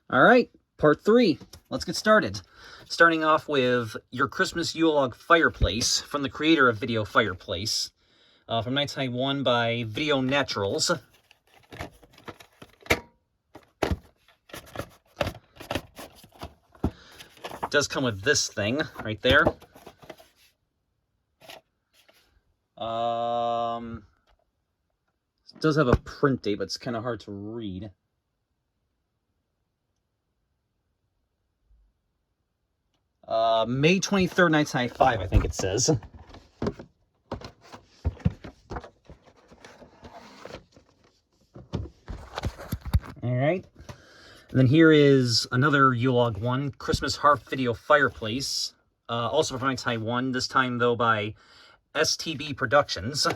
All right, part 3. Let's get started. Starting off with Your Christmas Yule Log Fireplace from the creator of Video Fireplace, from 1991 by Video Naturals. It does come with this thing right there. It does have a print date, but it's kind of hard to read. May 23rd, 1995, I think it says. Alright. And then here is another Yule Log one, Christmas Hearth Video Fireplace. Also from 1991, this time though by STB Productions.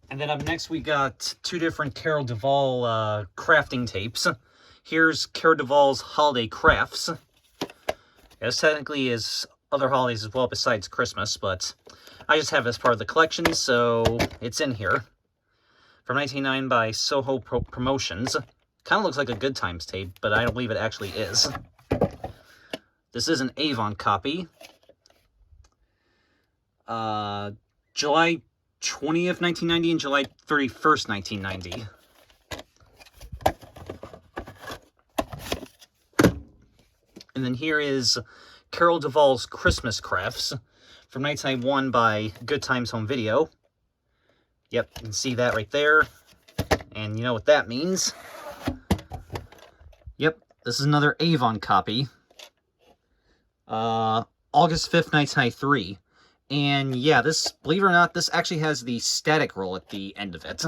And then up next we got two different Carol Duvall crafting tapes. Here's Carol Duvall's Holiday Crafts. This technically is other holidays as well besides Christmas, but I just have it as part of the collection, so it's in here. From 1999 by Soho Promotions. Kind of looks like a Good Times tape, but I don't believe it actually is. This is an Avon copy. July 20th, 1990 and July 31st, 1990. And then here is Carol Duvall's Christmas Crafts from 1991 by Good Times Home Video. Yep, you can see that right there. And you know what that means. Yep, this is another Avon copy. August 5th, 1993. And yeah, this, believe it or not, this actually has the static roll at the end of it,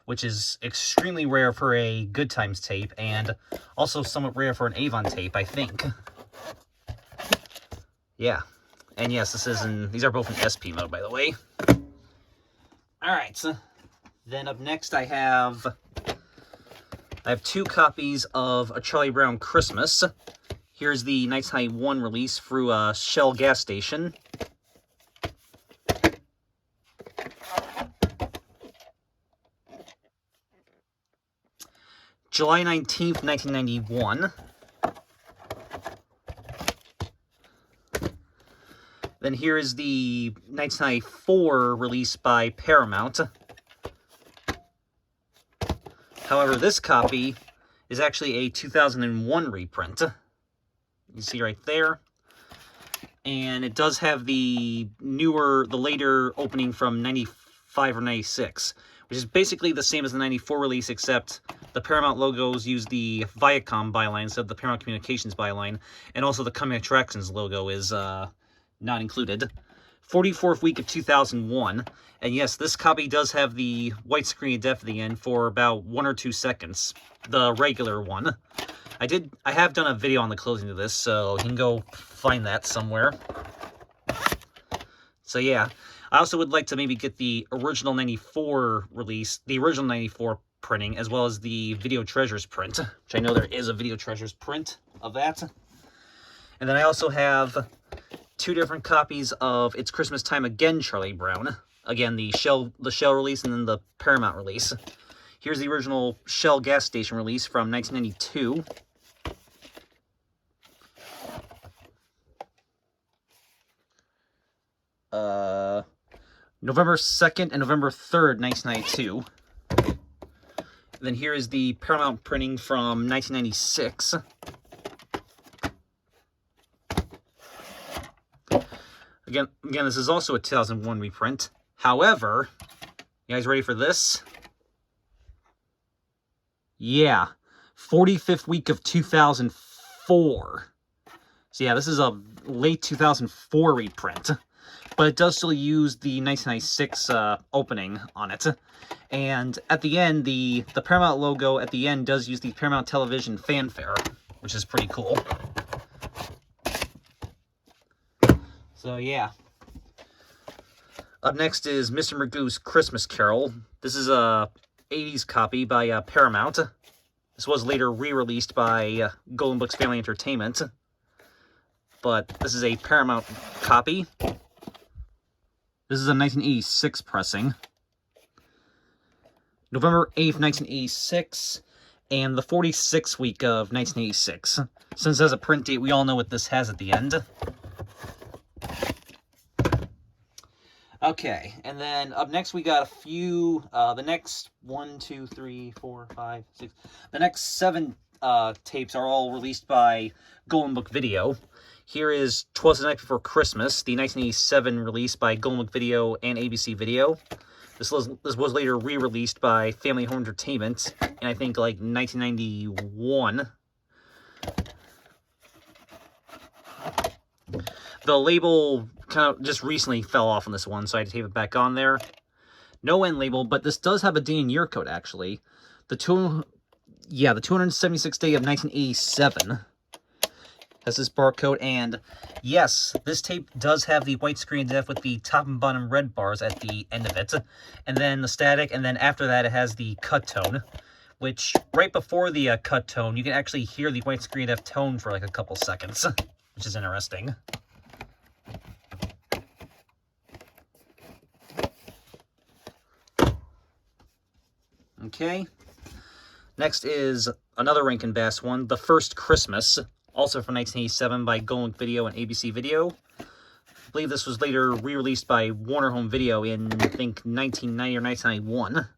which is extremely rare for a Good Times tape, and also somewhat rare for an Avon tape, I think. Yeah. And yes, these are both in SP mode, by the way. Alright, so then up next I have two copies of A Charlie Brown Christmas. Here's the 1991 release through Shell gas station. July 19th, 1991. Then here is the 1994 release by Paramount. However, this copy is actually a 2001 reprint. You see right there. And it does have the later opening from 95 or 96, which is basically the same as the 94 release, except the Paramount logos use the Viacom byline instead of the Paramount Communications byline, and also the Coming Attractions logo is not included. 44th week of 2001, and yes, this copy does have the white screen of death at the end for about 1 or 2 seconds, the regular one. I have done a video on the closing of this, so you can go find that somewhere. So yeah, I also would like to maybe get the original 94 release, the original 94 printing, as well as the Video Treasures print, which I know there is a Video Treasures print of that. And then I also have two different copies of It's Christmas Time Again, Charlie Brown. Again, the Shell release and then the Paramount release. Here's the original Shell gas station release from 1992. November 2nd and November 3rd, 1992. Then here is the Paramount printing from 1996. Again, this is also a 2001 reprint. However, you guys ready for this? Yeah, 45th week of 2004. So yeah, this is a late 2004 reprint. But it does still use the 1996 opening on it. And at the end, the Paramount logo at the end does use the Paramount Television fanfare, which is pretty cool. So yeah. Up next is Mr. Magoo's Christmas Carol. This is a 80s copy by Paramount. This was later re-released by Golden Books Family Entertainment, but this is a Paramount copy. This is a 1986 pressing. November 8th, 1986, and the 46th week of 1986. Since it has a print date, we all know what this has at the end. Okay, and then up next we got a few, the next 1, 2, 3, 4, 5, 6, the next 7 tapes are all released by Golden Book Video. Here is 'Twas the Night Before Christmas, the 1987 release by Golden Book Video and ABC Video. This was later re-released by Family Home Entertainment in, I think, like 1991. The label kind of just recently fell off on this one, so I had to tape it back on there. No end label, but this does have a day and year code, actually. The 276th day of 1987 has this barcode, and yes, this tape does have the white screen def with the top and bottom red bars at the end of it, and then the static, and then after that it has the cut tone, which right before the cut tone, you can actually hear the white screen def tone for like a couple seconds, which is interesting. Okay, next is another Rankin Bass one, The First Christmas, also from 1987 by Golden Video and ABC Video. I believe this was later re-released by Monarch Home Video in, I think, 1990 or 1991.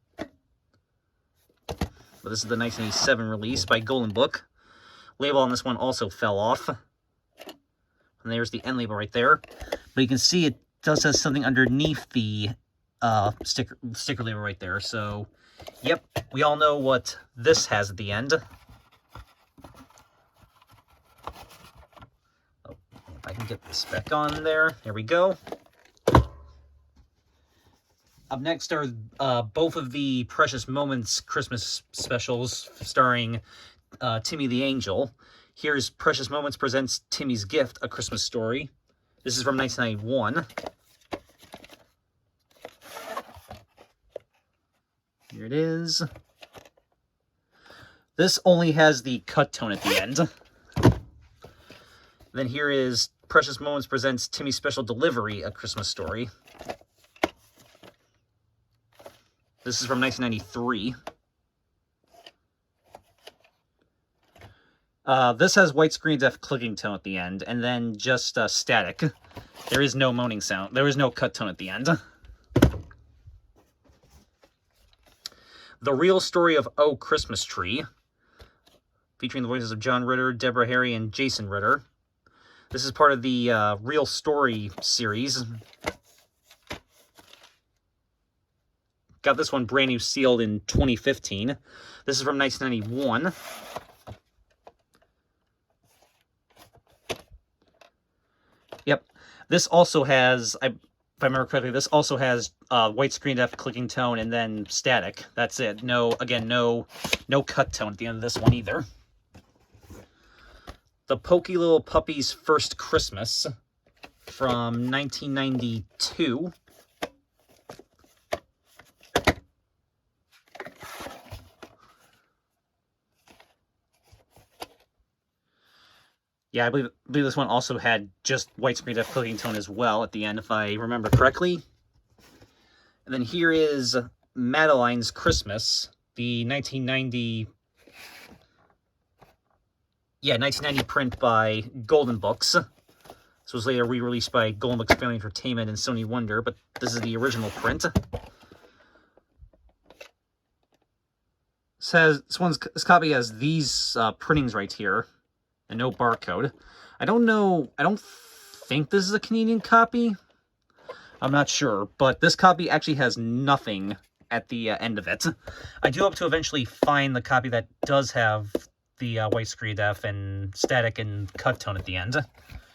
But this is the 1987 release by Golden Book. Label on this one also fell off. And there's the end label right there. But you can see it does have something underneath the sticker label right there. So, yep, we all know what this has at the end. I can get this back on there. There we go. Up next are both of the Precious Moments Christmas specials starring Timmy the Angel. Here's Precious Moments presents Timmy's Gift, A Christmas Story. This is from 1991. Here it is. This only has the cut tone at the end. Then here is Precious Moments presents Timmy's Special Delivery, A Christmas Story. This is from 1993. This has white screen def clicking tone at the end, and then just static. There is no moaning sound. There is no cut tone at the end. The Real Story of Oh Christmas Tree, featuring the voices of John Ritter, Deborah Harry, and Jason Ritter. This is part of the Real Story series. Got this one brand new sealed in 2015. This is from 1991. Yep. This also has, if I remember correctly, this also has white screen def clicking tone and then static. That's it. No, again, no cut tone at the end of this one either. The Pokey Little Puppy's First Christmas from 1992. Yeah, I believe this one also had just white screen def clicking tone as well at the end, if I remember correctly. And then here is Madeline's Christmas, the 1990 print by Golden Books. This was later re-released by Golden Books Family Entertainment and Sony Wonder, but this is the original print. This copy has these printings right here, and no barcode. I don't think this is a Canadian copy. I'm not sure, but this copy actually has nothing at the end of it. I do hope to eventually find the copy that does have the white screen def and static and cut tone at the end,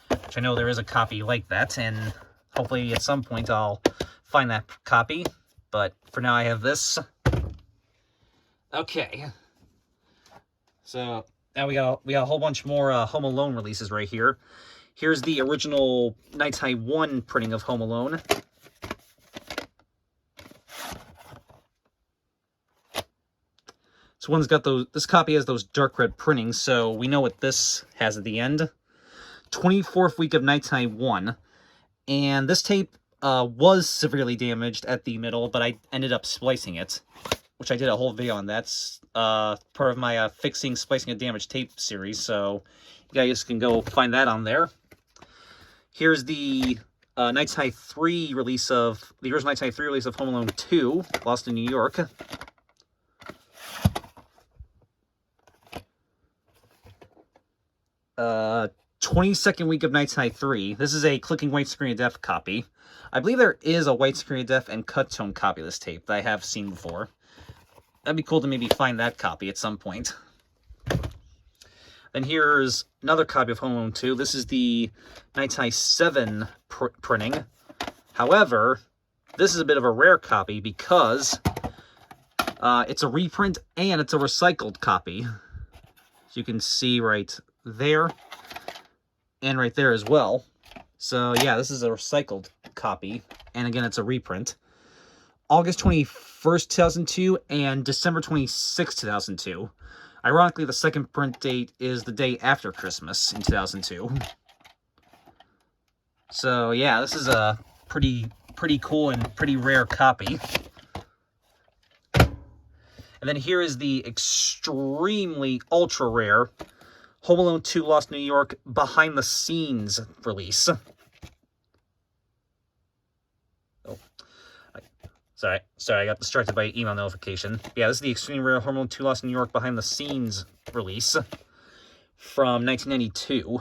which I know there is a copy like that, and hopefully at some point I'll find that copy, but for now I have this. Okay, so now we got a whole bunch more Home Alone releases right here. Here's the original 1991 printing of Home Alone. This copy has those dark red printings, so we know what this has at the end. 24th week of 1991. And this tape was severely damaged at the middle, but I ended up splicing it, which I did a whole video on. That's part of my fixing, splicing a damaged tape series, so you guys can go find that on there. Here's the 1993 release of, the original 1993 release of Home Alone 2, Lost in New York. 22nd week of 1993. This is a clicking widescreen def copy. I believe there is a widescreen def and cut tone copy of this tape that I have seen before. That'd be cool to maybe find that copy at some point. Then here's another copy of Home Alone 2. This is the 1997 printing. However, this is a bit of a rare copy because it's a reprint and it's a recycled copy. As you can see right there and right there as well. So yeah, this is a recycled copy, and again, it's a reprint. August 21st, 2002 and December 26th, 2002. Ironically, the second print date is the day after Christmas in 2002. So yeah, this is a pretty cool and pretty rare copy. And then here is the extremely ultra rare Home Alone 2 Lost New York behind the scenes release. Oh, sorry, I got distracted by an email notification. Yeah, this is the extremely rare Home Alone 2 Lost New York behind the scenes release from 1992.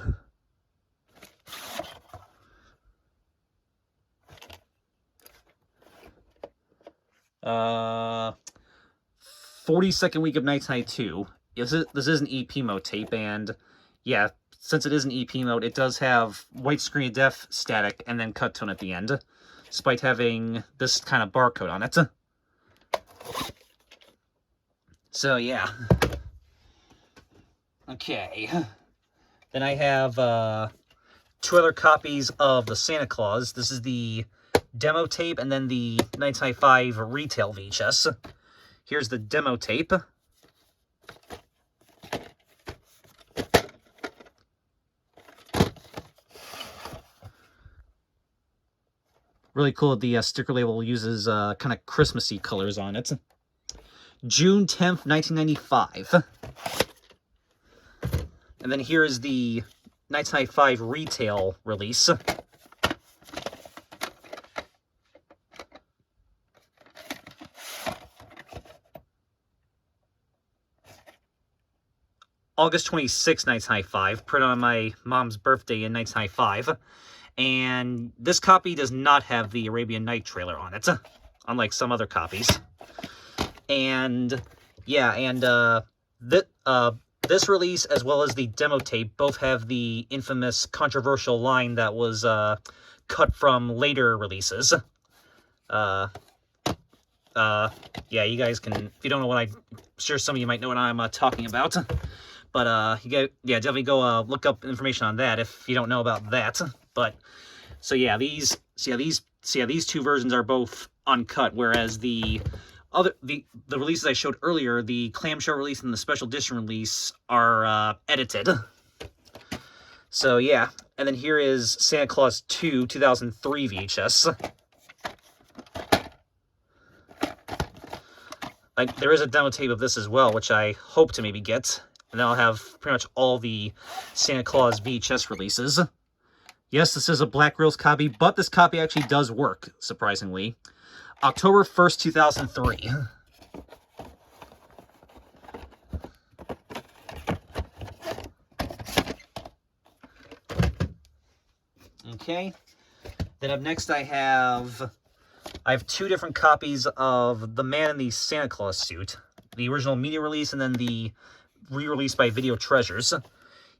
42nd week of 1992. This is an EP mode tape, and yeah, since it is an EP mode, it does have widescreen def static and then cut tone at the end, despite having this kind of barcode on it. So yeah. Okay. Then I have two other copies of the Santa Claus. This is the demo tape and then the 1995 retail VHS. Here's the demo tape. Really cool that the sticker label uses kind of Christmassy colors on it. June 10th, 1995. And then here is the 1995 retail release. August 26th, 1995, printed on my mom's birthday in 1995. And this copy does not have the Arabian Night trailer on it, unlike some other copies. And yeah, and this release, as well as the demo tape, both have the infamous controversial line that was cut from later releases. Yeah, you guys can, if you don't know what I'm sure some of you might know what I'm talking about. But you get, yeah, definitely go look up information on that if you don't know about that. But so yeah, these two versions are both uncut, whereas the releases I showed earlier, the clamshell release and the special edition release, are edited. So yeah, and then here is Santa Claus 2 2003 VHS. There is a demo tape of this as well, which I hope to maybe get. And then I'll have pretty much all the Santa Claus VHS releases. Yes, this is a Black Rails copy, but this copy actually does work, surprisingly. October 1st, 2003. Okay. Then up next I have two different copies of The Man in the Santa Claus Suit. The original media release and then the re-release by Video Treasures.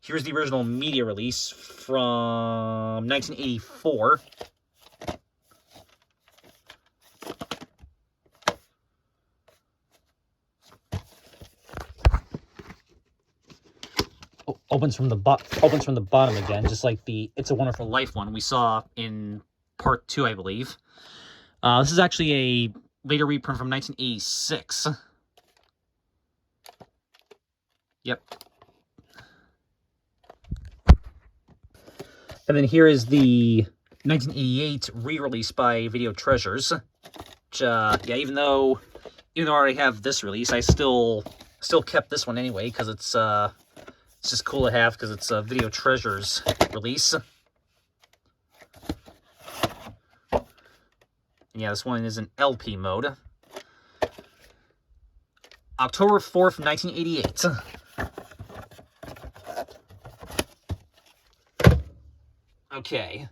Here's the original media release from 1984. Opens from the bottom again, just like the It's a Wonderful Life one we saw in part 2, I believe. This is actually a later reprint from 1986. Yep. And then here is the 1988 re-release by Video Treasures. Which, yeah, even though I already have this release, I still kept this one anyway, because it's just cool to have, because it's a Video Treasures release. And yeah, this one is in LP mode. October 4th, 1988. Okay.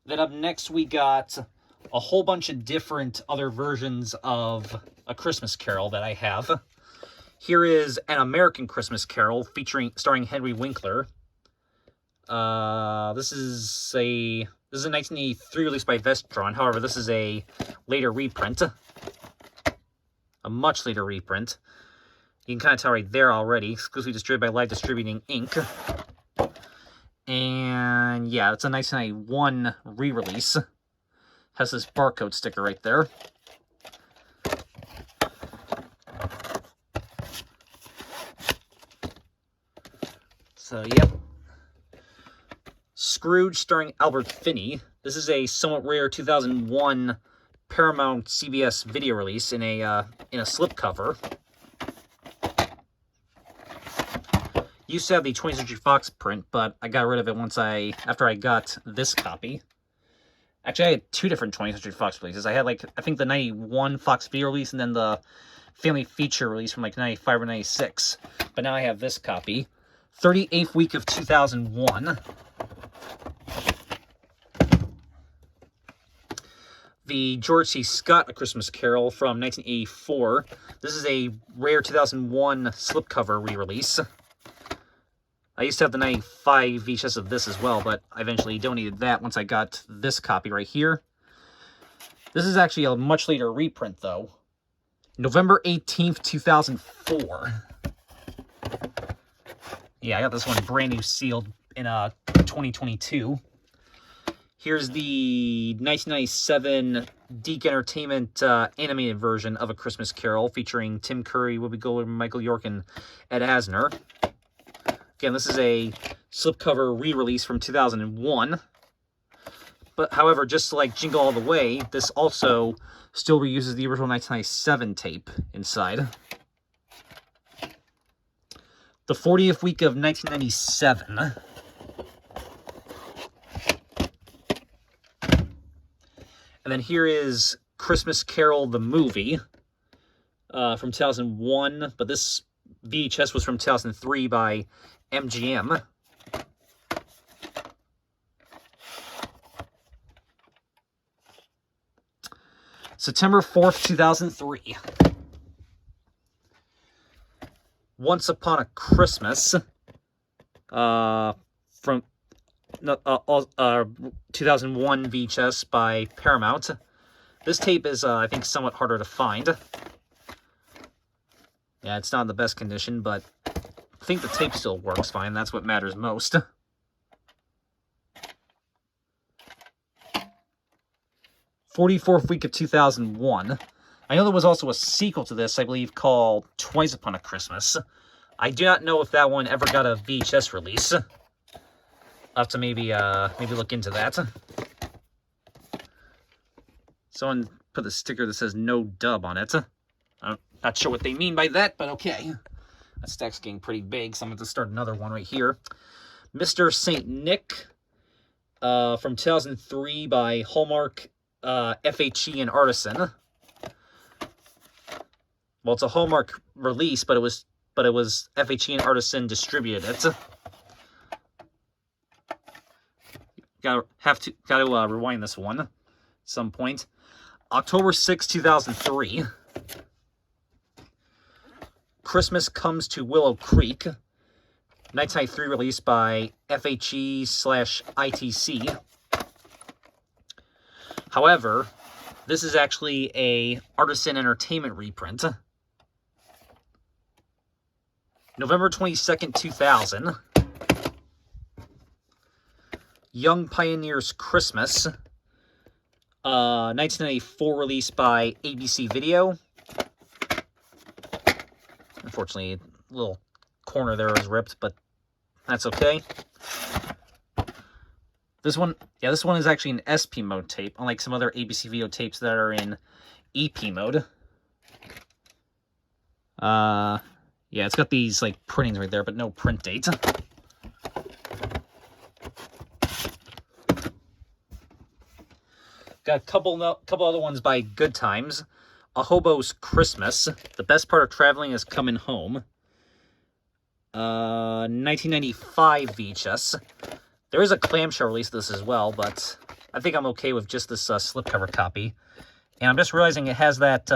Then up next we got a whole bunch of different other versions of A Christmas Carol that I have. Here is An American Christmas Carol starring Henry Winkler. This is a 1983 release by Vestron. However, this is a later reprint. A much later reprint. You can kind of tell right there already. Exclusively distributed by Live Distributing Inc. And yeah, it's a 1991 re-release. Has this barcode sticker right there. So, yep. Scrooge starring Albert Finney. This is a somewhat rare 2001 Paramount CBS video release in a slipcover. Used to have the 20th Century Fox print, but I got rid of it after I got this copy. Actually, I had two different 20th Century Fox releases. I had, I think the 91 Fox video release, and then the family feature release from, 95 or 96. But now I have this copy. 38th week of 2001. The George C. Scott A Christmas Carol from 1984. This is a rare 2001 slipcover re-release. I used to have the 95 VHS of this as well, but I eventually donated that once I got this copy right here. This is actually a much later reprint, though. November 18th, 2004. Yeah, I got this one brand new sealed in 2022. Here's the 1997 Deke Entertainment animated version of A Christmas Carol featuring Tim Curry, Whoopi Goldberg, Michael York, and Ed Asner. Again, this is a slipcover re-release from 2001. But, however, just like Jingle All the Way, this also still reuses the original 1997 tape inside. The 40th week of 1997. And then here is Christmas Carol the movie from 2001. But this VHS was from 2003 by MGM. September 4th, 2003. Once Upon a Christmas from 2001 VHS by Paramount. This tape is, I think, somewhat harder to find. Yeah, it's not in the best condition, but I think the tape still works fine. That's what matters most. 44th week of 2001. I know there was also a sequel to this, I believe, called Twice Upon a Christmas. I do not know if that one ever got a VHS release. I'll have to maybe look into that. Someone put a sticker that says no dub on it. I'm not sure what they mean by that, but okay. That stack's getting pretty big, so I'm going to start another one right here. Mr. St. Nick from 2003 by Hallmark, FHE, and Artisan. Well, it's a Hallmark release, but it was FHE and Artisan distributed it. Gotta rewind this one at some point. October 6, 2003. Christmas Comes to Willow Creek. 1993 release by FHE/ITC. However, this is actually a Artisan Entertainment reprint. November 22nd, 2000. Young Pioneers Christmas. 1994 release by ABC Video. Unfortunately, a little corner there was ripped, but that's okay. This one is actually an SP mode tape, unlike some other ABC video tapes that are in EP mode. Yeah, it's got these like printings right there, but no print date. Got a couple other ones by Good Times. A Hobo's Christmas. The best part of traveling is coming home. 1995 VHS. There is a clamshell release of this as well, but I think I'm okay with just this slipcover copy. And I'm just realizing it has that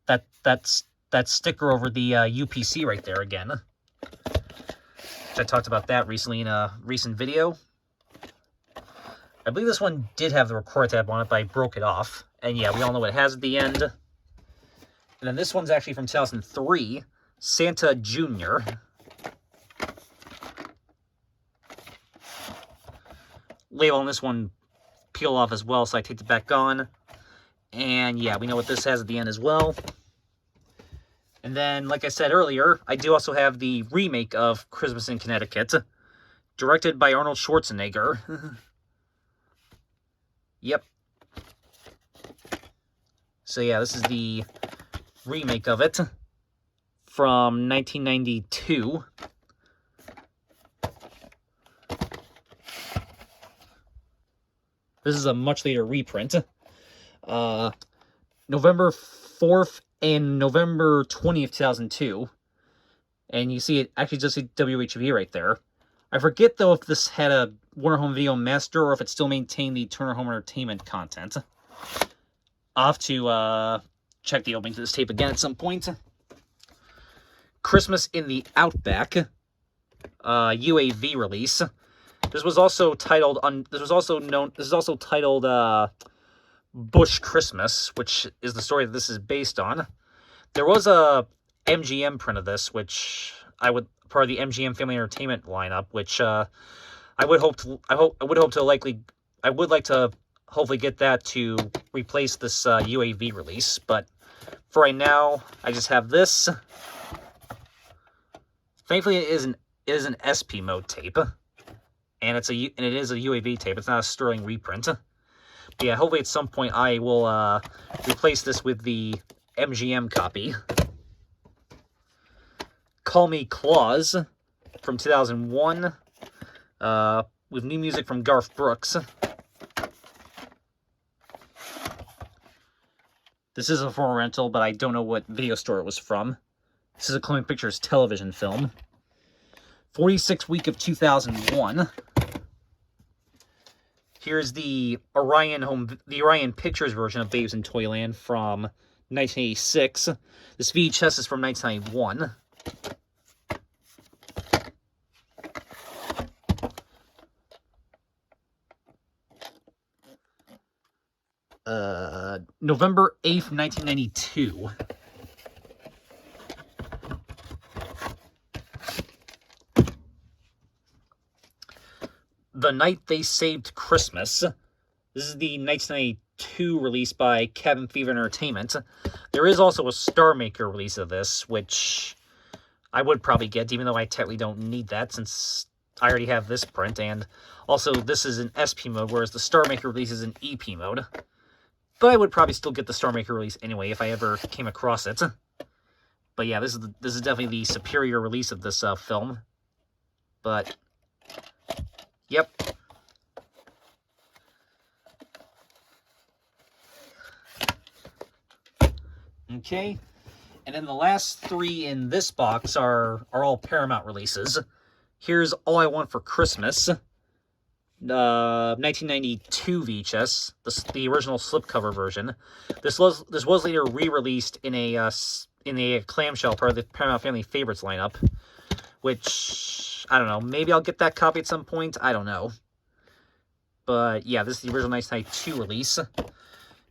that sticker over the UPC right there again. Which I talked about that recently in a recent video. I believe this one did have the record tab on it, but I broke it off. And yeah, we all know what it has at the end. And then this one's actually from 2003, Santa Jr. Label on this one peel off as well, so I take it back on. And yeah, we know what this has at the end as well. And then, like I said earlier, I do also have the remake of Christmas in Connecticut, directed by Arnold Schwarzenegger. Yep. So yeah, this is the remake of it from 1992. This is a much later reprint. November 4th and November 20th, 2002. And you see it actually just see WHV right there. I forget, though, if this had a Warner Home Video Master or if it still maintained the Turner Home Entertainment content. I'll have to check the opening to this tape again at some point. Christmas in the Outback, UAV release. This was also titled Bush Christmas, which is the story that this is based on. There was a MGM print of this, which part of the MGM Family Entertainment lineup, which I would like to hopefully get that to replace this UAV release. But for right now, I just have this. Thankfully, it is an SP mode tape, and it is a UAV tape. It's not a sterling reprint. But yeah, hopefully at some point I will replace this with the MGM copy. Call Me Claus from 2001, with new music from Garth Brooks. This is a former rental, but I don't know what video store it was from. This is a Columbia Pictures television film. 46th week of 2001. Here's the Orion Pictures version of Babes in Toyland from 1986. This VHS is from 1991. November 8th, 1992. The Night They Saved Christmas. This is the 1992 release by Cabin Fever Entertainment. There is also a Star Maker release of this, which I would probably get, even though I technically don't need that, since I already have this print, and also this is in SP mode, whereas the Star Maker release is in EP mode. But I would probably still get the Star Maker release anyway if I ever came across it. But yeah, this is definitely the superior release of this film. But yep. Okay. And then the last three in this box are all Paramount releases. Here's All I Want for Christmas, 1992 VHS, the original slipcover version. This was later re-released in a clamshell, part of the Paramount Family Favorites lineup, which I don't know. Maybe I'll get that copy at some point. I don't know. But yeah, this is the original 1992 release. It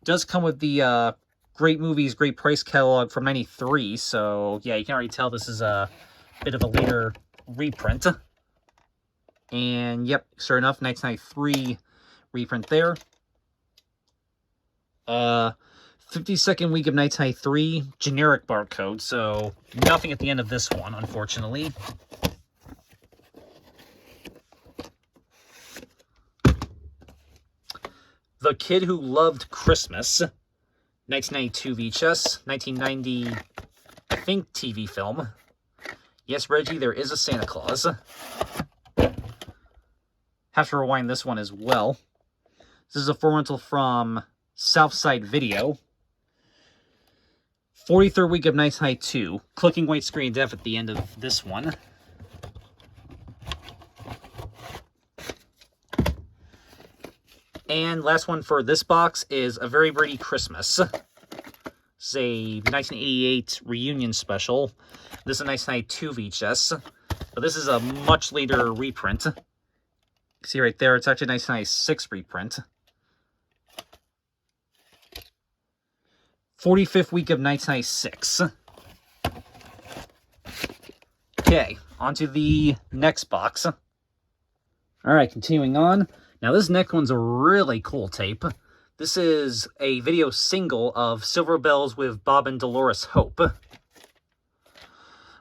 does come with the Great Movies, Great Price catalog from 93. So yeah, you can already tell this is a bit of a later reprint. And yep, sure enough, 1993 reprint there. 52nd week of Nights High 3, generic barcode, so nothing at the end of this one, unfortunately. The Kid Who Loved Christmas, 1992 VHS, 1990, I think, TV film. Yes, Reggie, there is a Santa Claus. Have to rewind this one as well. This is a 4-rental from Southside Video. 43rd week of Nights High 2. Clicking white screen def at the end of this one. And last one for this box is A Very Brady Christmas. It's a 1988 reunion special. This is a Nights High 2 VHS. But this is a much later reprint. See right there, it's actually a Nights High 6 reprint. 45th week of Nights High 6. Okay, on to the next box. Alright, continuing on. Now this next one's a really cool tape. This is a video single of Silver Bells with Bob and Dolores Hope.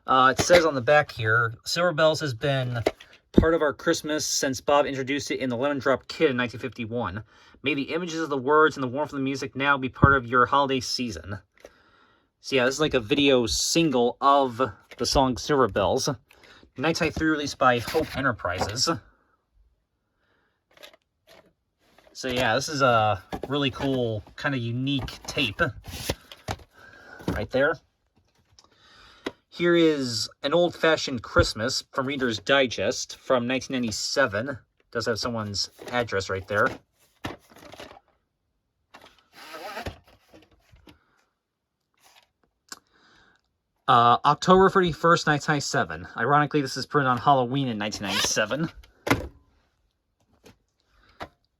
It says on the back here, Silver Bells has been part of our Christmas since Bob introduced it in the Lemon Drop Kid in 1951. May the images of the words and the warmth of the music now be part of your holiday season. So yeah, this is like a video single of the song Silver Bells. Nights High 3 released by Hope Enterprises. So yeah, this is a really cool, kind of unique tape. Right there. Here is An Old-Fashioned Christmas from Reader's Digest from 1997. Does have someone's address right there. October 31st, Nights High 7. Ironically, this is printed on Halloween in 1997.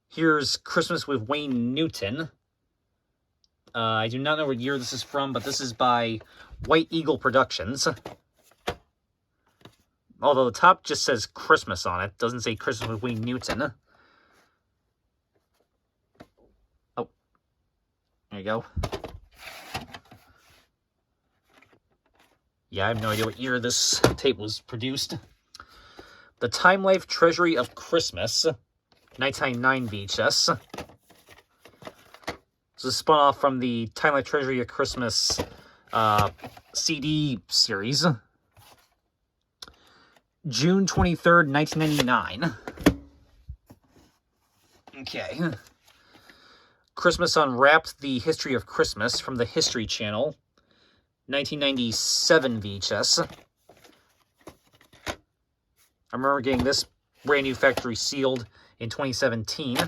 Here's Christmas with Wayne Newton. I do not know what year this is from, but this is by White Eagle Productions. Although the top just says Christmas on it. Doesn't say Christmas with Wayne Newton. Oh. There you go. Yeah, I have no idea what year this tape was produced. The Time Life Treasury of Christmas. Nights High 9 VHS. This is spun off from the Time Life Treasury of Christmas CD series. June 23rd, 1999. Okay. Christmas Unwrapped, The History of Christmas from the History Channel. 1997 VHS. I remember getting this brand new factory sealed in 2017.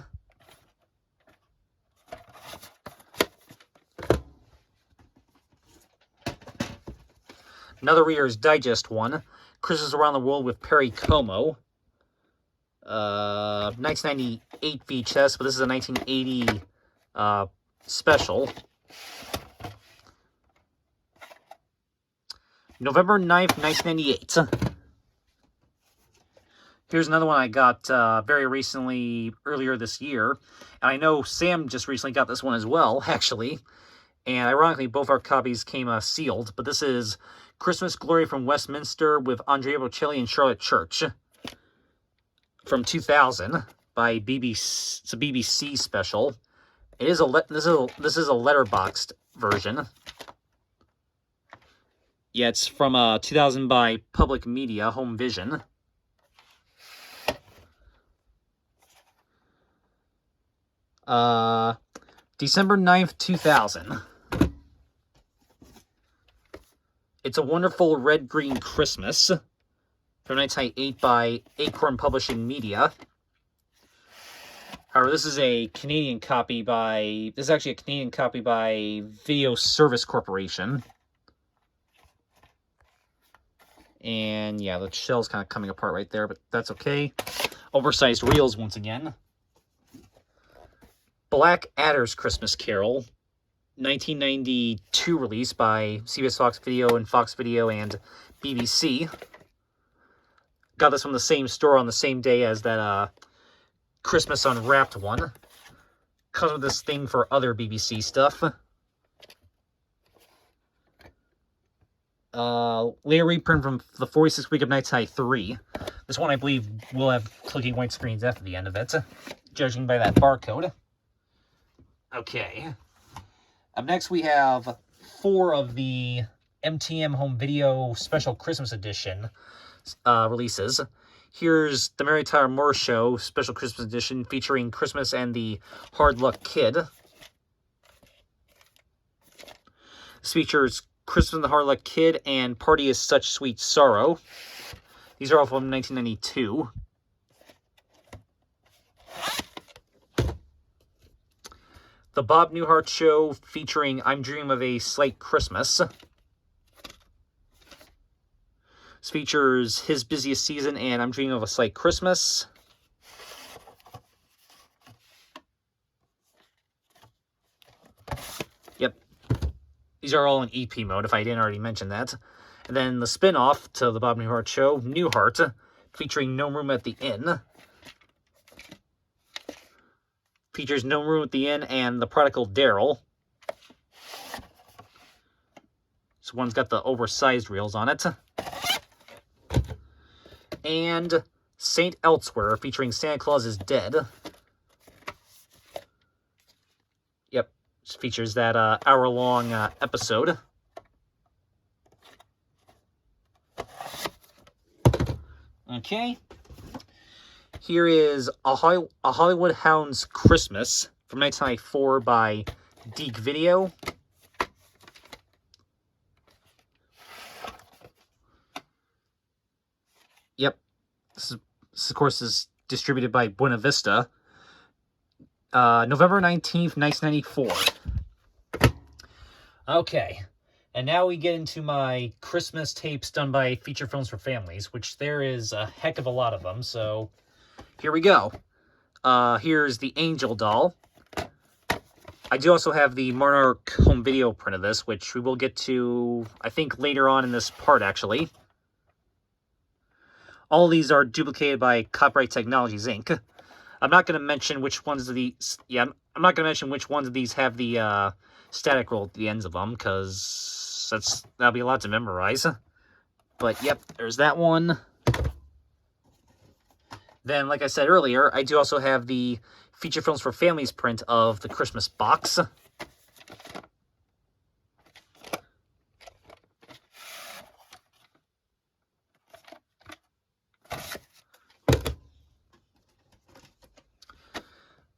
Another Reader's Digest one. Christmas Around the World with Perry Como. 1998 VHS, but this is a 1980 special. November 9th, 1998. Here's another one I got very recently, earlier this year. And I know Sam just recently got this one as well, actually. And ironically, both our copies came sealed. But this is Christmas Glory from Westminster with Andrea Bocelli and Charlotte Church. From 2000 by BBC. It's a BBC special. It is this is a letterboxed version. Yeah, it's from 2000 by Public Media, Home Vision. December 9th, 2000. It's a Wonderful Red-Green Christmas from 1998 by Acorn Publishing Media. However, this is a Canadian copy by... This is actually a Canadian copy by Video Service Corporation. And yeah, the shell's kind of coming apart right there, but that's okay. Oversized reels once again. Black Adder's Christmas Carol, 1992 release by CBS Fox Video and Fox Video and BBC. Got this from the same store on the same day as that Christmas Unwrapped one. Comes with this thing for other BBC stuff. later reprint from the 46th Week of Nights High 3. This one, I believe, will have clicking white screens after the end of it, judging by that barcode. Okay. Up next, we have 4 of the MTM Home Video Special Christmas Edition releases. Here's the Mary Tyler Moore Show Special Christmas Edition featuring Christmas and the Hard Luck Kid. This features Christmas and the Hard Luck Kid and Party is Such Sweet Sorrow. These are all from 1992. The Bob Newhart Show featuring I'm Dreaming of a Slight Christmas. This features His Busiest Season and I'm Dreaming of a Slight Christmas. Yep. These are all in EP mode, if I didn't already mention that. And then the spin-off to the Bob Newhart Show, Newhart, featuring No Room at the Inn. Features No Room at the Inn and The Prodigal Daryl. This one's got the oversized reels on it. And Saint Elsewhere, featuring Santa Claus is Dead. Yep, this features that hour-long episode. Okay. Here is A Hollywood Hound's Christmas from 1994 by Deke Video. Yep. This, of course, is distributed by Buena Vista. November 19th, 1994. Okay. And now we get into my Christmas tapes done by Feature Films for Families, which there is a heck of a lot of them, so here we go. Here's the Angel Doll. I do also have the Monarch Home Video print of this, which we will get to, I think, later on in this part, actually. All of these are duplicated by Copyright Technologies, Inc. I'm not going to mention which ones of these... Yeah, I'm not going to mention which ones of these have the static roll at the ends of them, because that'll be a lot to memorize. But, yep, there's that one. Then, like I said earlier, I do also have the Feature Films for Families print of the Christmas box.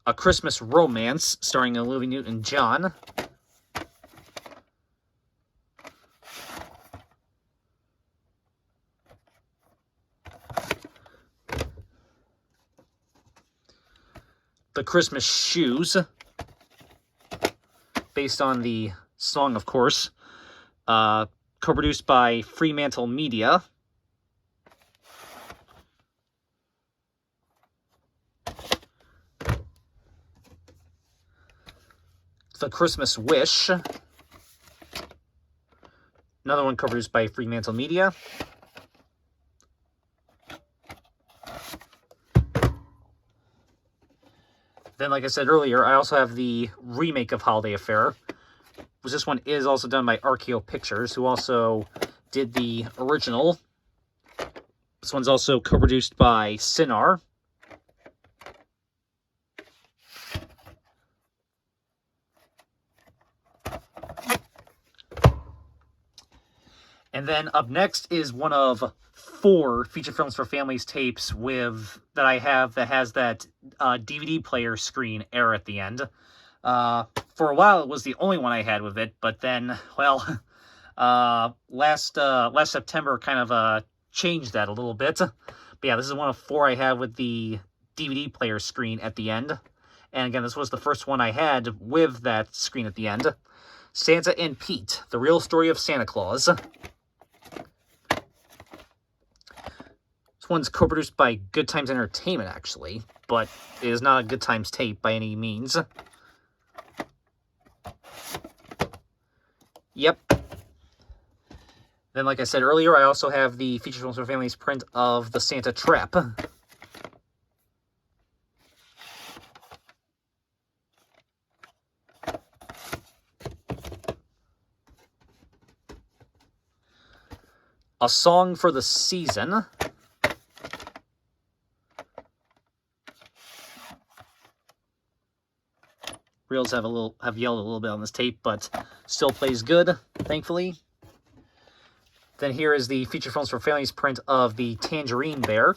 A Christmas Romance, starring Olivia Newton-John. The Christmas Shoes, based on the song, of course. Co-produced by Fremantle Media. The Christmas Wish. Another one co-produced by Fremantle Media. Then, like I said earlier, I also have the remake of Holiday Affair, which this one is also done by RKO Pictures, who also did the original. This one's also co-produced by Cinar. And then up next is one of 4 Feature Films for Families tapes that I have that has that DVD player screen error at the end. For a while, it was the only one I had with it, but then, well, last September kind of changed that a little bit. But yeah, this is one of 4 I have with the DVD player screen at the end. And again, this was the first one I had with that screen at the end. Santa and Pete, The Real Story of Santa Claus. This one's co-produced by Good Times Entertainment, actually, but it is not a Good Times tape by any means. Yep. Then, like I said earlier, I also have the Feature Films for Families print of The Santa Trap. A Song for the Season. Reels have yelled a little bit on this tape, but still plays good, thankfully. Then here is the Feature Films for Families print of the Tangerine Bear.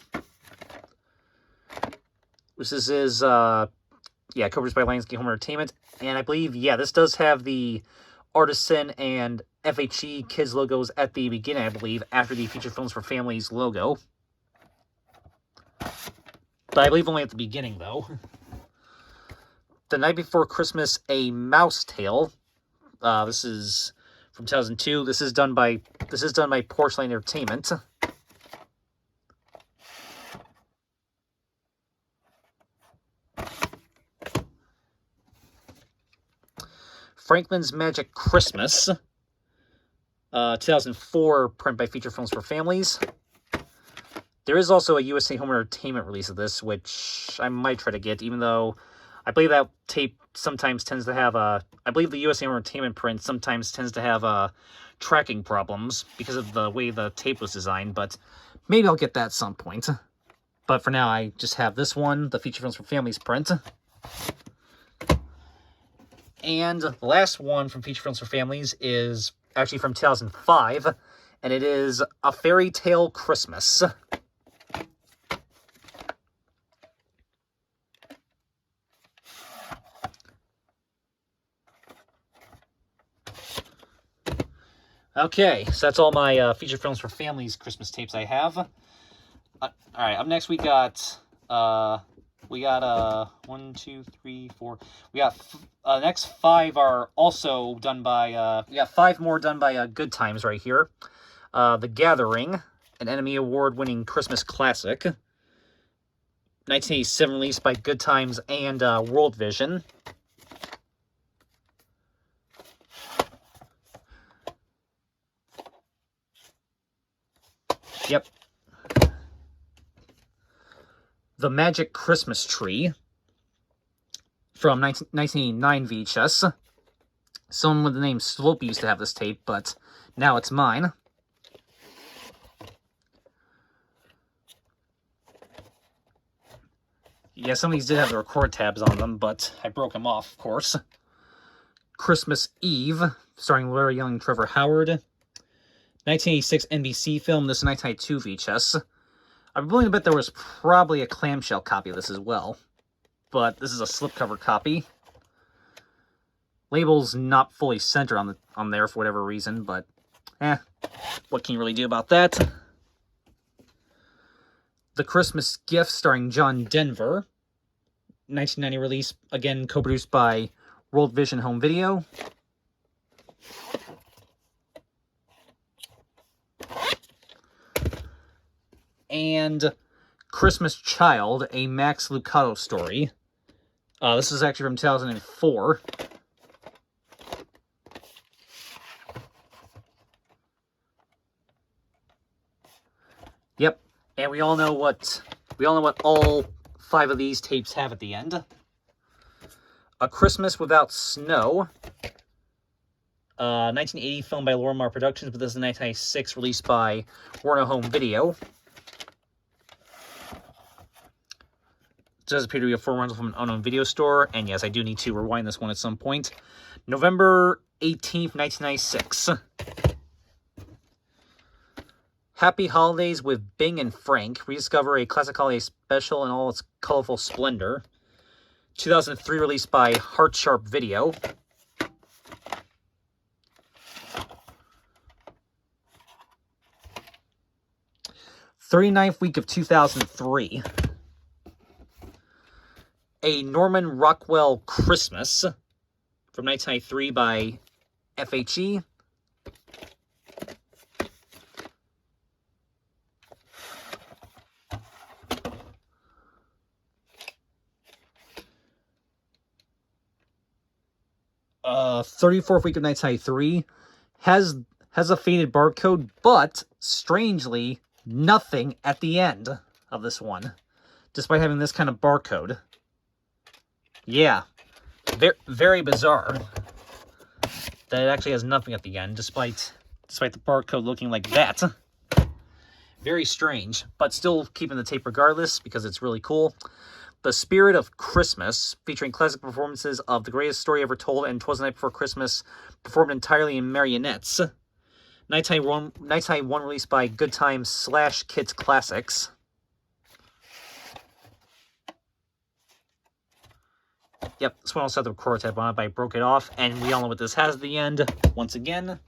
This is co-produced by Lionsgate Home Entertainment. And I believe, this does have the Artisan and FHE Kids logos at the beginning, I believe, after the Feature Films for Families logo. But I believe only at the beginning, though. The Night Before Christmas, A Mouse Tale. This is from 2002. This is done by Porcelain Entertainment. Franklin's Magic Christmas. 2004 print by Feature Films for Families. There is also a USA Home Entertainment release of this, which I might try to get, even though I believe that tape sometimes tends to have I believe the USA Home Entertainment print sometimes tends to have tracking problems because of the way the tape was designed, but maybe I'll get that at some point. But for now, I just have this one, the Feature Films for Families print. And the last one from Feature Films for Families is actually from 2005, and it is A Fairy Tale Christmas. Okay, so that's all my Feature Films for Families Christmas tapes I have. All right, up next we got 1, 2, 3, 4. We got next 5 are also done by. We got 5 more done by Good Times right here. The Gathering, an Enemy Award-winning Christmas classic. 1987 released by Good Times and World Vision. Yep. The Magic Christmas Tree from 1989 VHS. Someone with the name Slope used to have this tape, but now it's mine. Yeah, some of these did have the record tabs on them, but I broke them off, of course. Christmas Eve, starring Laura Young and Trevor Howard. 1986 NBC film. This is 1992 VHS. I'm willing to bet there was probably a clamshell copy of this as well, but this is a slipcover copy. Label's not fully centered on there for whatever reason, but what can you really do about that? The Christmas Gift, starring John Denver. 1990 release, again co-produced by World Vision Home Video. And Christmas Child, a Max Lucado story. This is actually from 2004. Yep, and we all know what all 5 of these tapes have at the end. A Christmas Without Snow. 1980 film by Lorimar Productions, but this is a 1996 released by Warner Home Video. It does appear to be a full rental from an unknown video store, and yes, I do need to rewind this one at some point. November 18th, 1996. Happy Holidays with Bing and Frank. Rediscover a classic holiday special in all its colorful splendor. 2003 released by Heart Sharp Video. "39th week of 2003. A Norman Rockwell Christmas from 1993 by FHE. Uh, 34th week of 1993 has a faded barcode, but strangely nothing at the end of this one, despite having this kind of barcode. Yeah, very bizarre that it actually has nothing at the end, despite the barcode looking like that. Very strange, but still keeping the tape regardless because it's really cool. The Spirit of Christmas, featuring classic performances of The Greatest Story Ever Told and 'Twas the Night Before Christmas, performed entirely in marionettes. Nighttime one released by Good Times / Kids Classics. Yep, this one also had the record tab on it, but I broke it off, and we all know what this has at the end. Once again,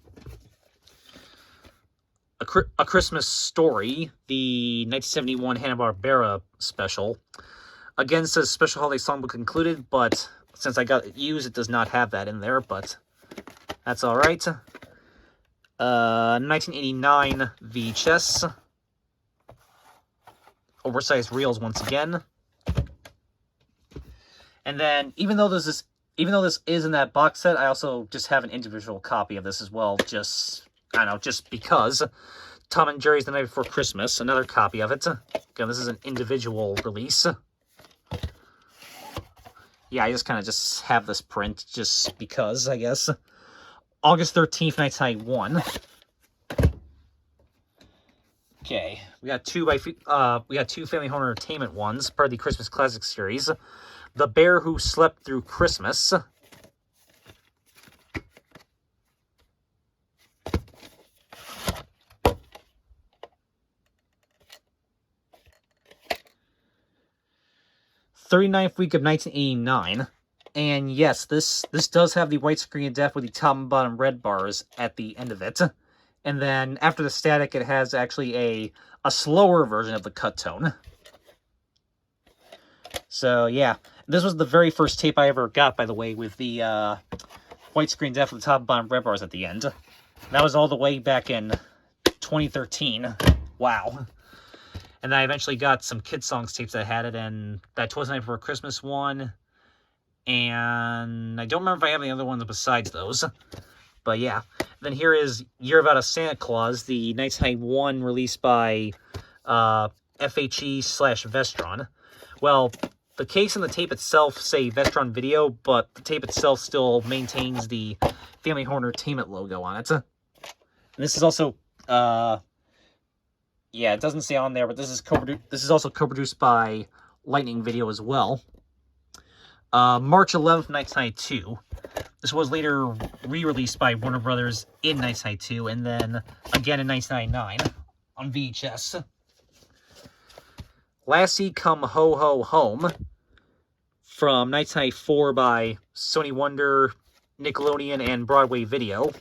A Christmas Story, the 1971 Hanna-Barbera special. Again, says special holiday songbook included, but since I got it used, it does not have that in there, but that's all right. 1989 VHS. Oversized reels once again. And then, even though this is in that box set, I also just have an individual copy of this as well. Just, I don't know, just because. Tom and Jerry's The Night Before Christmas, another copy of it. Again, this is an individual release. Yeah, I just kind of just have this print just because, I guess. August 13th, 1991. Okay, we got two Family Home Entertainment ones, part of the Christmas Classic series. The Bear Who Slept Through Christmas. '39th week of 1989. And yes, this does have the widescreen and depth with the top and bottom red bars at the end of it. And then after the static, it has actually a slower version of the cut tone. So yeah, this was the very first tape I ever got, by the way, with the widescreen depth with the top and bottom red bars at the end. That was all the way back in 2013. Wow. And then I eventually got some Kid Songs tapes that had it, and that 'Twas the Night Before Christmas one. And I don't remember if I have any other ones besides those. But yeah. Then here is Year About a Santa Claus, the 1991 released by FHE/Vestron. Well, the case and the tape itself say Vestron Video, but the tape itself still maintains the Family Home Entertainment logo on it. And this is also, yeah, it doesn't say on there, but this is also co-produced by Lightning Video as well. March 11th, 1992. This was later re-released by Warner Brothers in 1992, and then again in 1999 on VHS. Lassie Come Ho Ho Home from 1994 by Sony Wonder, Nickelodeon, and Broadway Video.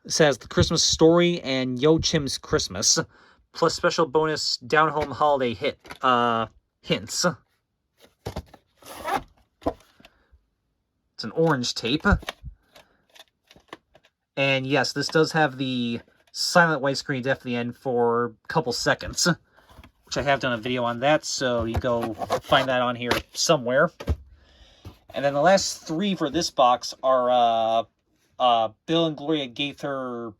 This has The Christmas Story and Yo Chim's Christmas, plus special bonus Down Home Holiday hints. It's an orange tape. And yes, this does have the silent widescreen depth at the end for a couple seconds, which I have done a video on that, so you go find that on here somewhere. And then the last three for this box are Bill and Gloria Gaither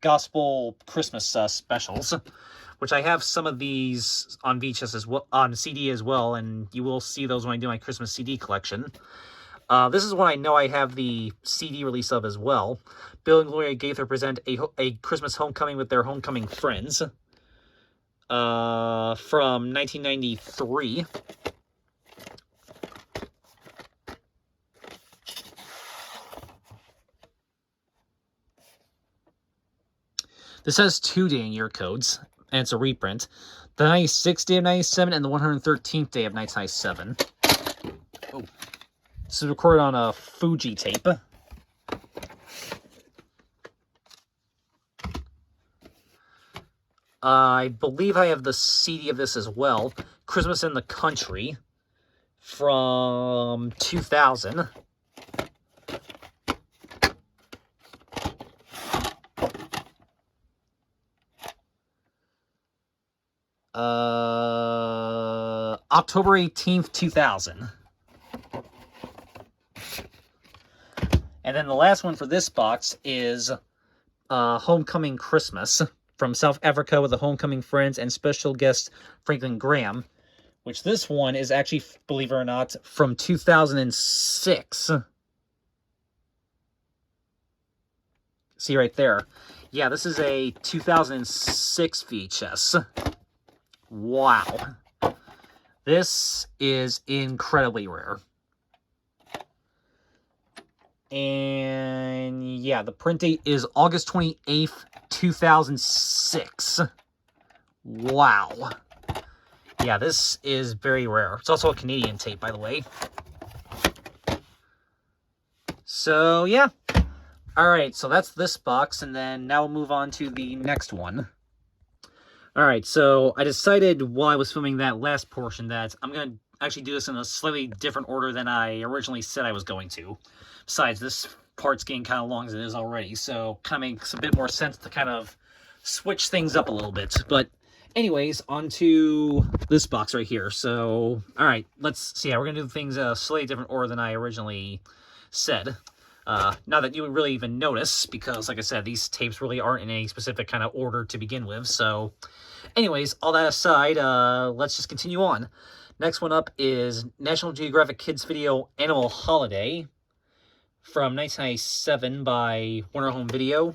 Gospel Christmas specials, which I have some of these on VHS as well, on CD as well, and you will see those when I do my Christmas CD collection. This is one I know I have the CD release of as well. Bill and Gloria Gaither present a Christmas homecoming with their homecoming friends from 1993. This has 2 day and year codes, and it's a reprint. The 96th day of 97 and the 113th day of 1997. Oh. This is recorded on a Fuji tape. I believe I have the CD of this as well. Christmas in the Country from 2000. October 18th, 2000. And then the last one for this box is Homecoming Christmas from South Africa with the Homecoming Friends and special guest Franklin Graham, which this one is actually, believe it or not, from 2006. See right there. Yeah, this is a 2006 VHS. Wow. This is incredibly rare. And yeah, the print date is August 28th, 2006. Wow. Yeah, this is very rare. It's also a Canadian tape, by the way. So, yeah. Alright, so that's this box, and then now we'll move on to the next one. Alright, so I decided while I was filming that last portion that I'm going to actually do this in a slightly different order than I originally said I was going to. Besides, this part's getting kind of long as it is already, so kind of makes a bit more sense to kind of switch things up a little bit. But anyways, on to this box right here. So, alright, let's see. Yeah, we're going to do things in a slightly different order than I originally said. Not that you would really even notice, because, like I said, these tapes really aren't in any specific kind of order to begin with. So, anyways, all that aside, let's just continue on. Next one up is National Geographic Kids Video Animal Holiday from 1997 by Monarch Home Video.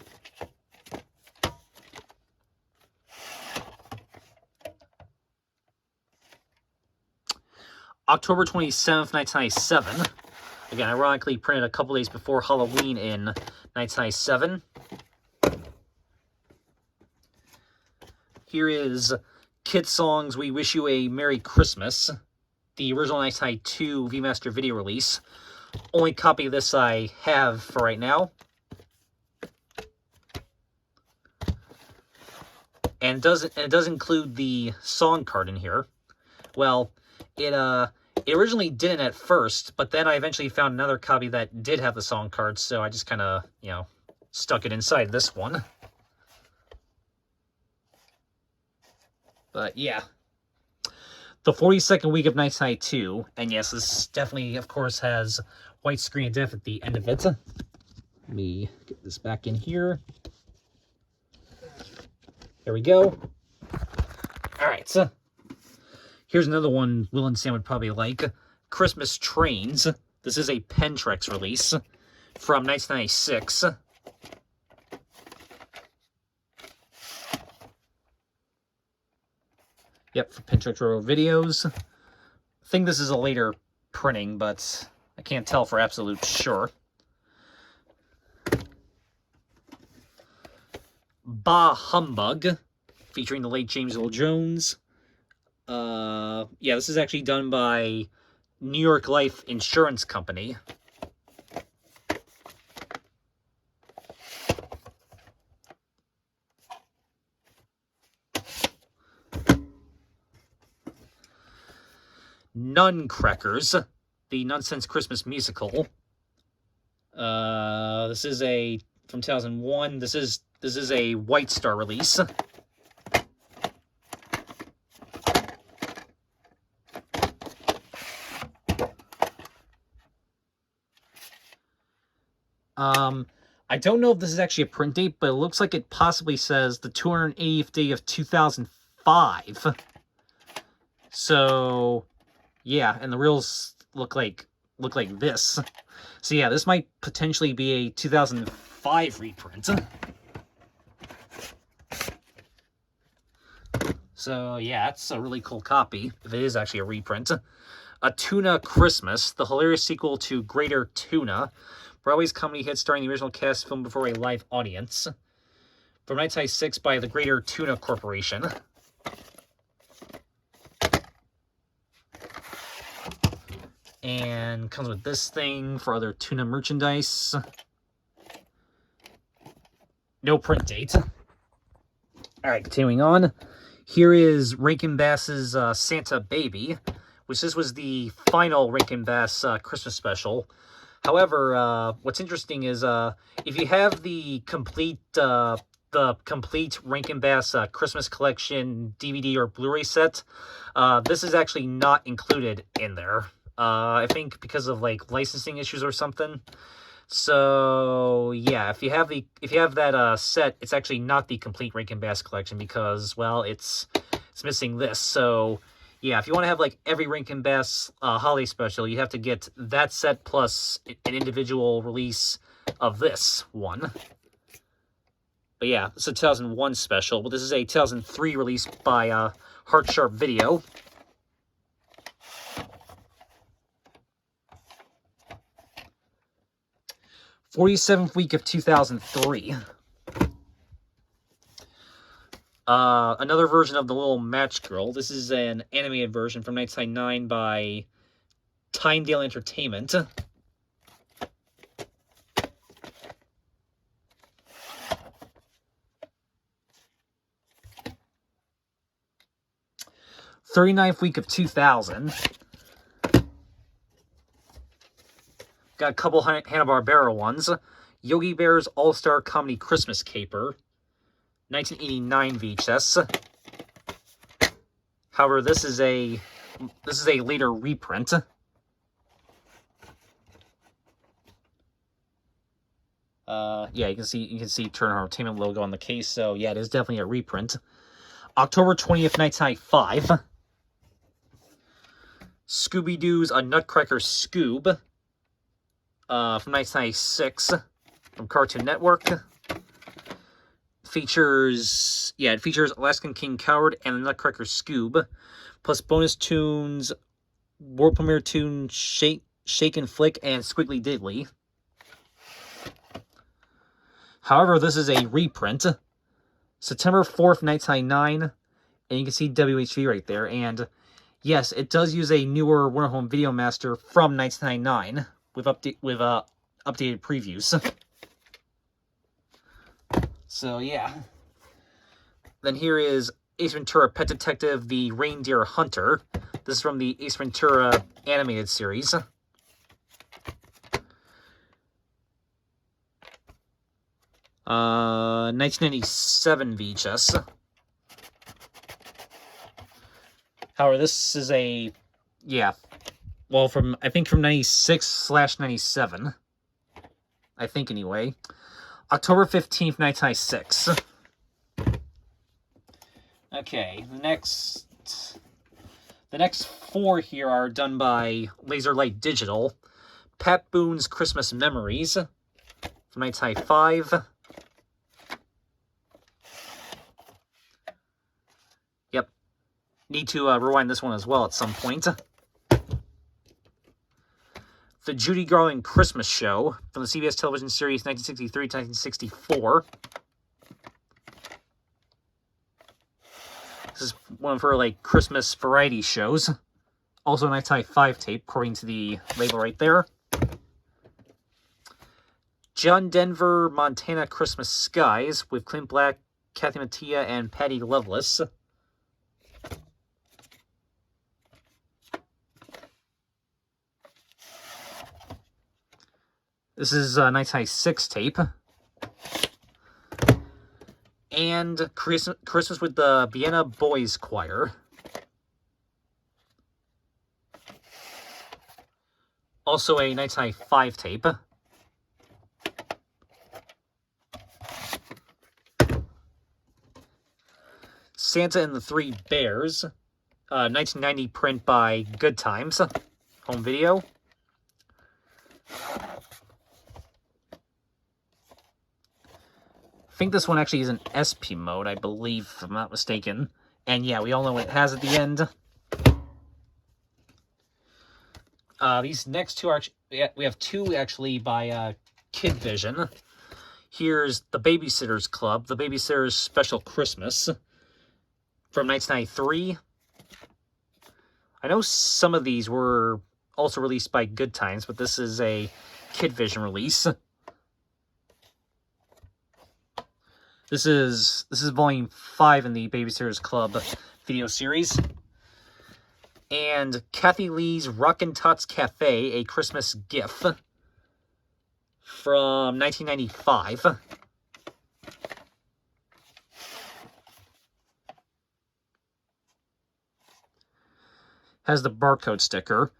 October 27th, 1997. Again, ironically printed a couple days before Halloween in 1997. Here is Kid Songs We Wish You a Merry Christmas, the original 1992 VMaster video release. Only copy of this I have for right now. And it does include the song card in here. Well, it originally didn't at first, but then I eventually found another copy that did have the song card, so I just kind of, you know, stuck it inside this one. But yeah. The 42nd week of 1992, and yes, this definitely, of course, has white screen of death at the end of it. Let me get this back in here. There we go. Alright, so here's another one Will and Sam would probably like. Christmas Trains. This is a Pentrex release from 1996. Yep, for Pentrex Rural Videos. I think this is a later printing, but I can't tell for absolute sure. Bah Humbug, featuring the late James Earl Jones. Yeah, this is actually done by New York Life Insurance Company. Nuncrackers, the Nonsense Christmas musical. This is a from 2001. This is a White Star release. I don't know if this is actually a print date, but it looks like it possibly says the 280th day of 2005. So, yeah, and the reels look like this. So yeah, this might potentially be a 2005 reprint. So yeah, that's a really cool copy, if it is actually a reprint. A Tuna Christmas, the hilarious sequel to Greater Tuna. Broadway's comedy hit starring the original cast filmed before a live audience. From 1996 by the Greater Tuna Corporation. And comes with this thing for other tuna merchandise. No print date. Alright, continuing on. Here is Rankin Bass's Santa Baby, which this was the final Rankin Bass Christmas special. However, what's interesting is if you have the complete Rankin Bass Christmas Collection DVD or Blu-ray set, this is actually not included in there. I think because of like licensing issues or something. So yeah, if you have that set, it's actually not the complete Rankin Bass collection because, well, it's missing this. So yeah, if you want to have like every Rankin Bass holiday special, you have to get that set plus an individual release of this one. But yeah, it's a 2001 special. But this is a 2003 release by Heart Sharp Video. '47th week of 2003. Another version of The Little Match Girl. This is an animated version from 1999 by Tyndale Entertainment. '39th week of 2000. Got a couple Hanna-Barbera ones. Yogi Bear's All-Star Comedy Christmas Caper, 1989 VHS. However, this is a later reprint. Yeah, you can see Turner Entertainment logo on the case. So yeah, it is definitely a reprint. October 20th, 1995. Scooby-Doo's A Nutcracker Scoob, from 1996, from Cartoon Network. It features Alaskan King Coward and the Nutcracker Scoob, plus bonus tunes, world premiere tune Shake and Flick and Squiggly Diddly. However, this is a reprint. September 4th, 1999, and you can see WHV right there. And yes, it does use a newer Monarch Home Video Master from 1999 with updated previews. So yeah. Then here is Ace Ventura: Pet Detective: The Reindeer Hunter. This is from the Ace Ventura animated series. 1997 VHS. However, this is I think from 96/97. I think anyway. October 15th, 1996. Okay, the next four here are done by Laserlight Digital. Pat Boone's Christmas Memories from 1995. Yep. Need to rewind this one as well at some point. The Judy Garland Christmas Show from the CBS television series 1963 to 1964. This is one of her Christmas variety shows. Also a 1995 tape, according to the label right there. John Denver, Montana Christmas Skies with Clint Black, Kathy Mattea, and Patty Loveless. This is a 1996 tape. And Christmas with the Vienna Boys Choir. Also a 1995 tape. Santa and the Three Bears. 1990 print by Good Times Home Video. I think this one actually is an SP mode, I believe, if I'm not mistaken. And yeah, we all know what it has at the end. These next two are we have two actually by Kid Vision. Here's The Babysitter's Club, The Babysitter's Special Christmas from 1993. I know some of these were also released by Good Times, but this is a Kid Vision release. This is volume 5 in the Babysitter's Club video series. And Kathy Lee's Rockin' Tots Cafe, A Christmas Gift from 1995. Has the barcode sticker.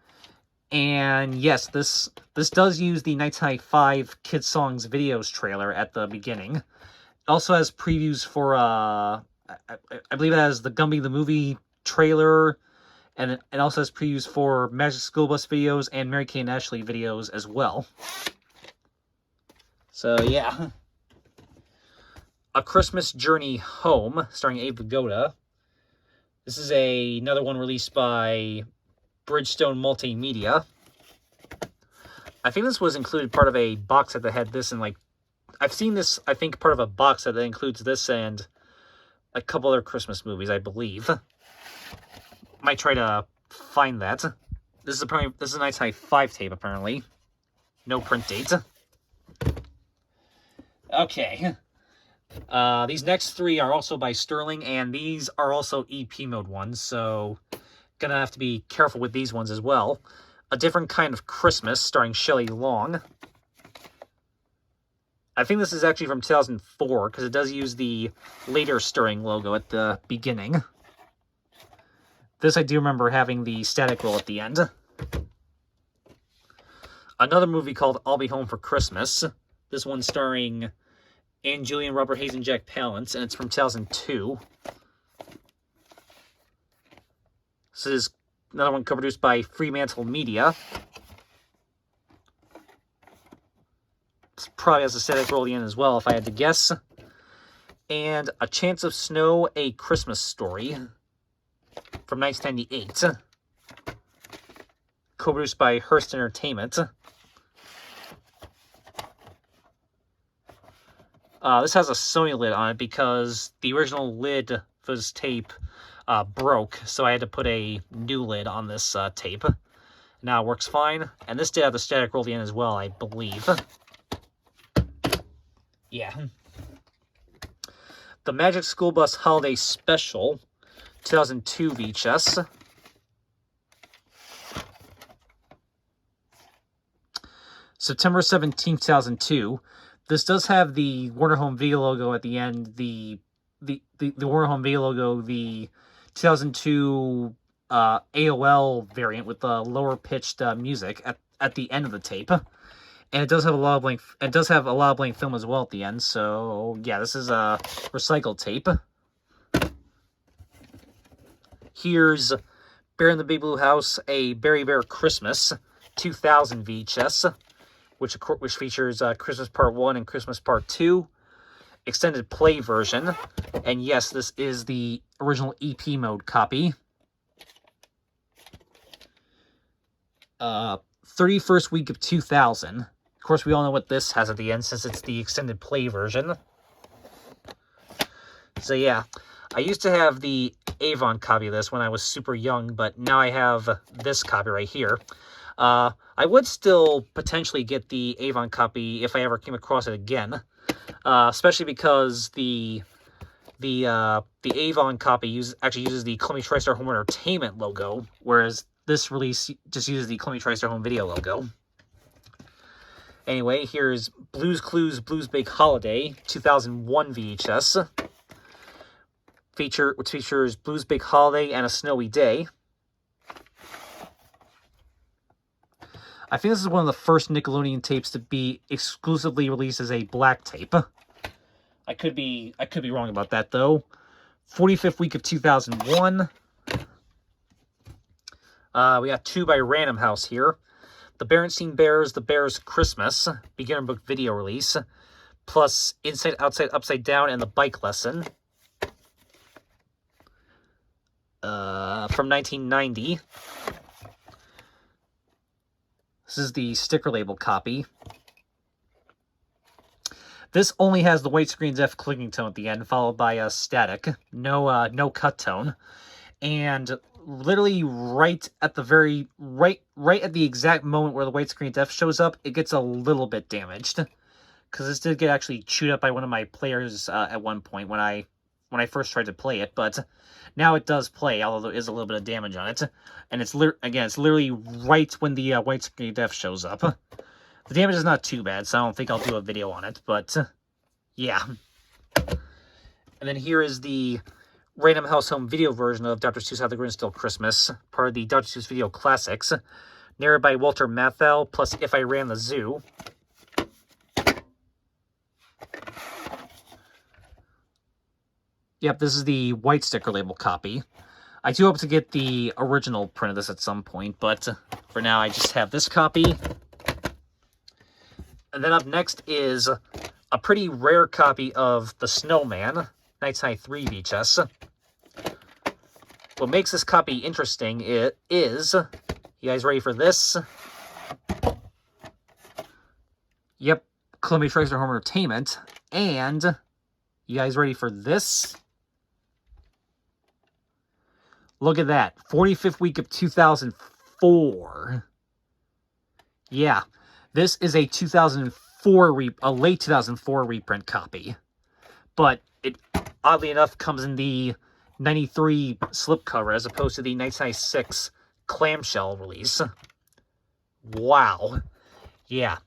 And yes, this does use the 1995 Kid Songs videos trailer at the beginning. It also has previews for, I believe it has the Gumby the Movie trailer, and it also has previews for Magic School Bus videos and Mary Kay and Ashley videos as well. So, yeah. A Christmas Journey Home, starring Abe Vigoda. This is another one released by Bridgestone Multimedia. I think this was included part of a box set that had this and, like, I've seen this, I think, part of a box set that includes this and a couple other Christmas movies, I believe. Might try to find that. This is a nice high 5 tape, apparently. No print date. Okay. These next 3 are also by Sterling, and these are also EP mode ones, so gonna have to be careful with these ones as well. A Different Kind of Christmas, starring Shelley Long. I think this is actually from 2004, because it does use the later Sterling logo at the beginning. This I do remember having the static roll at the end. Another movie called I'll Be Home for Christmas. This one starring Ann Julian, Robert Hayes, and Jack Palance, and it's from 2002. This is another one co-produced by Fremantle Media. This probably has a static roll at the end as well, if I had to guess. And A Chance of Snow, A Christmas Story, from 1998. Co-produced by Hearst Entertainment. This has a Sony lid on it because the original lid for this tape broke, so I had to put a new lid on this tape. Now it works fine, and this did have the static roll at the end as well, I believe. Yeah. The Magic School Bus Holiday Special, 2002 VHS. September 17, 2002. This does have the Warner Home Video logo at the end. The Warner Home Video logo, the 2002 AOL variant with the lower pitched music at the end of the tape, and it does have a lot of blank. It does have a lot of blank film as well at the end. So yeah, this is a recycled tape. Here's Bear in the Big Blue House, A Berry Bear Christmas, 2000 VHS. Which features Christmas Part 1 and Christmas Part 2, extended play version. And yes, this is the original EP mode copy. 31st week of 2000. Of course, we all know what this has at the end since it's the extended play version. So yeah, I used to have the Avon copy of this when I was super young, but now I have this copy right here. I would still potentially get the Avon copy if I ever came across it again, especially because the Avon copy actually uses the Columbia TriStar Home Entertainment logo, whereas this release just uses the Columbia TriStar Home Video logo. Anyway, here's Blue's Clues Blues Big Holiday, 2001 VHS, which features Blue's Big Holiday and A Snowy Day. I think this is one of the first Nickelodeon tapes to be exclusively released as a black tape. I could be wrong about that though. 45th week of 2001. We got 2 by Random House here. The Berenstein Bears, The Bears Christmas, beginner book video release, plus Inside, Outside, Upside Down, and The Bike Lesson. From 1990. This is the sticker label copy. This only has the white screen's F clicking tone at the end, followed by a static, no cut tone, and literally right at the exact moment where the white screen's F shows up, it gets a little bit damaged, because this did get actually chewed up by one of my players at one point when I first tried to play it, but now it does play, although there is a little bit of damage on it. And it's literally right when the white screen F shows up. The damage is not too bad, so I don't think I'll do a video on it, but yeah. And then here is the Random House Home Video version of Dr. Seuss How the Grinch Stole Christmas, part of the Dr. Seuss Video Classics, narrated by Walter Matthau, plus If I Ran the Zoo. Yep, this is the white sticker label copy. I do hope to get the original print of this at some point, but for now I just have this copy. And then up next is a pretty rare copy of The Snowman, Nights High 3 VHS. What makes this copy interesting is, you guys ready for this? Yep, Columbia Tracer Home Entertainment. And, you guys ready for this? Look at that, 45th week of 2004. Yeah, this is a 2004, a late 2004 reprint copy. But it, oddly enough, comes in the 93 slipcover as opposed to the Nights High 6 clamshell release. Wow. Yeah,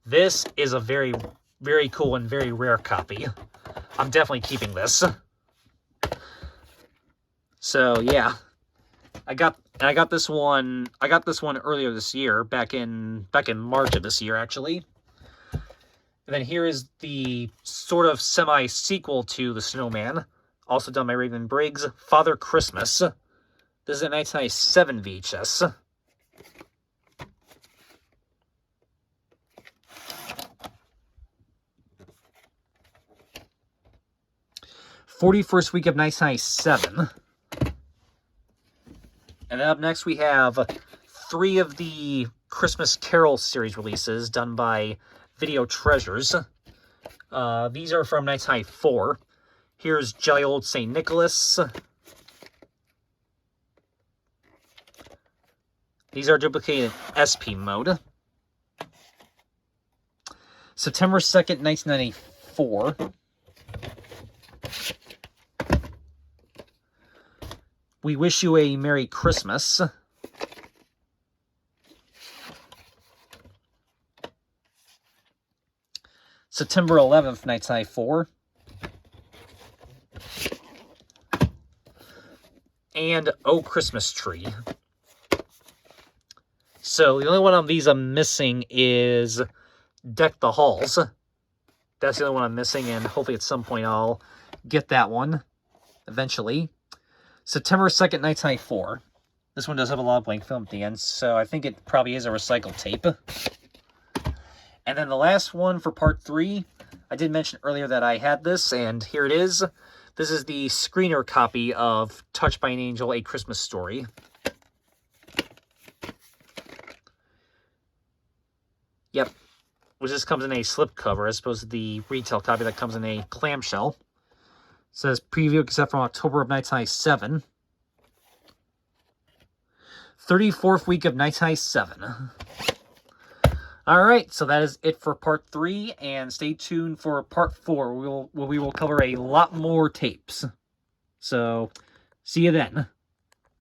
this is a very, very cool and very rare copy. I'm definitely keeping this. So yeah, I got this one earlier this year, back in March of this year actually. And then here is the sort of semi-sequel to The Snowman, also done by Raven Briggs, Father Christmas. This is a Nights High 7 VHS. '41st week of Nights High 7. And then up next we have 3 of the Christmas Carol series releases done by Video Treasures. These are from Nights High 4. Here's Jolly Old St. Nicholas. These are duplicated in SP mode. September 2nd, 1994. We Wish You a Merry Christmas. September 11th, Nights High 4. And Oh Christmas Tree. So the only one of these I'm missing is Deck the Halls. That's the only one I'm missing, and hopefully at some point I'll get that one eventually. September 2nd, Nights High 4. This one does have a lot of blank film at the end, so I think it probably is a recycled tape. And then the last one for part 3, I did mention earlier that I had this, and here it is. This is the screener copy of Touched by an Angel, A Christmas Story. Yep, which just comes in a slipcover as opposed to the retail copy that comes in a clamshell. It says preview except from October of Nights High 7. 34th week of Nights High 7. Alright, so that is it for part 3, and stay tuned for part 4, where we will cover a lot more tapes. So, see you then.